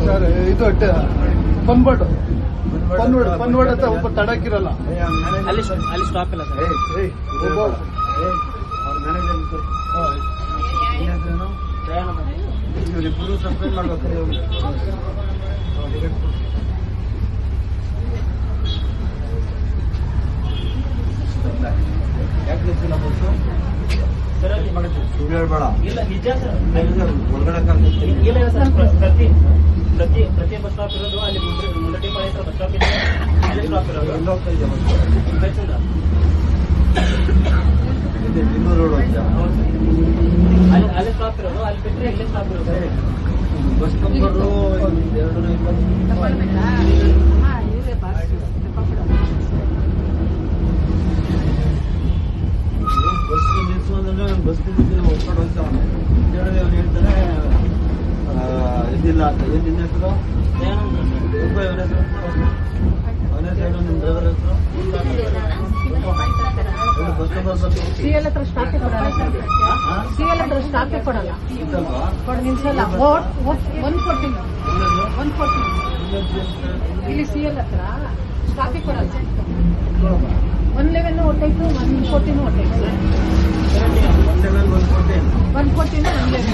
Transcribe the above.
Sir ಇದು ಪನ್ವಾಡ್ ಅಂತ ಒಬ್ಬ ತಡಕಿರಲ್ಲ ಅಲ್ಲಿ ಸ್ಟಾಪ್ ಇಲ್ಲ ಸರ್. ಇವರಿಬ್ಬರು ಸಸ್ಪೆಂಡ್ ಮಾಡ್ಬೇಕು. ಯಾಕೆ ಗೊತ್ತಿಲ್ಲ ಬಸ್ಸು ಸುಳ್ಳು ಹೇಳ್ಬೇಡ. ಇಲ್ಲ ನಿಜ ಸರ್. ಒಳಗಡೆ ಇಲ್ಲ ಸರ್. ಪ್ರತಿ ಬಸ್ ಸ್ಟಾಪ್ ಇರೋದು ಅಲ್ಲಿ ಮುಂದಟಿ ಪಾಳಿ ಹತ್ರ ಬಸ್ ಸ್ಟಾಪ್ ಇದೆ. ಅಲ್ಲಿ ಸ್ಟಾಪ್ ಇರೋದು ಎಲ್ಲಿ ಹೋಗ್ತಾ ಇದೆಯಾ ಬಸ್ಸು? ಬೆಚ್ಚಂದ ಇನ್ನೂರು ರೋಡ್ ಹೋಗ್ತಾ ಅಲ್ಲಿ ಸ್ಟಾಪ್ ಇರೋದು. ಅಲ್ಲಿ ಬಿಟ್ಟರೆ ಇಲ್ಲಿ ಸ್ಟಾಪ್ ಇರೋದು. Bus number 220. ಬಸ್ ನಿಲ್ಸುವಂದ್ರೆ ಬಸ್ ನಿಲ್ಸಿದ್ರೆ ಹೋಗ್ಕೊಂಡು ಹೋಗ್ತಾವನೆ ಹೇಳಿದ್ರೆ ಅವನು ಹೇಳ್ತಾನೆ ಇದಿಲ್ಲ ಅಂತ. ಏನ್ ನಿನ್ನ ಹೆಸರು? ಅವನ ಹೆಸರು ಅವನ ಹೆಸರು ನಿಮ್ಮ ಡ್ರೈವರ್ ಹೆಸರು? ಬಸ್ ನಂಬರ್ ಸಿಎಲ್ ಹತ್ರ ಸ್ಟಾಪೇ ಕೊಡಲ್ಲ ಸರ್. ಸಿಎಲ್ ಹತ್ರ ಸ್ಟಾಪೇ ಕೊಡಲ್ಲ. ನಿಲ್ಸಲ್ಲ. 114 ಇಲ್ಲಿ ಸಿಎಲ್ ಹತ್ರ ಸ್ಟಾಪೇ ಕೊಡಲ್ಲ. 111 ಹೊಟ್ಟೈತು, 114 ಹೊಟ್ಟೈತು. 114 114 111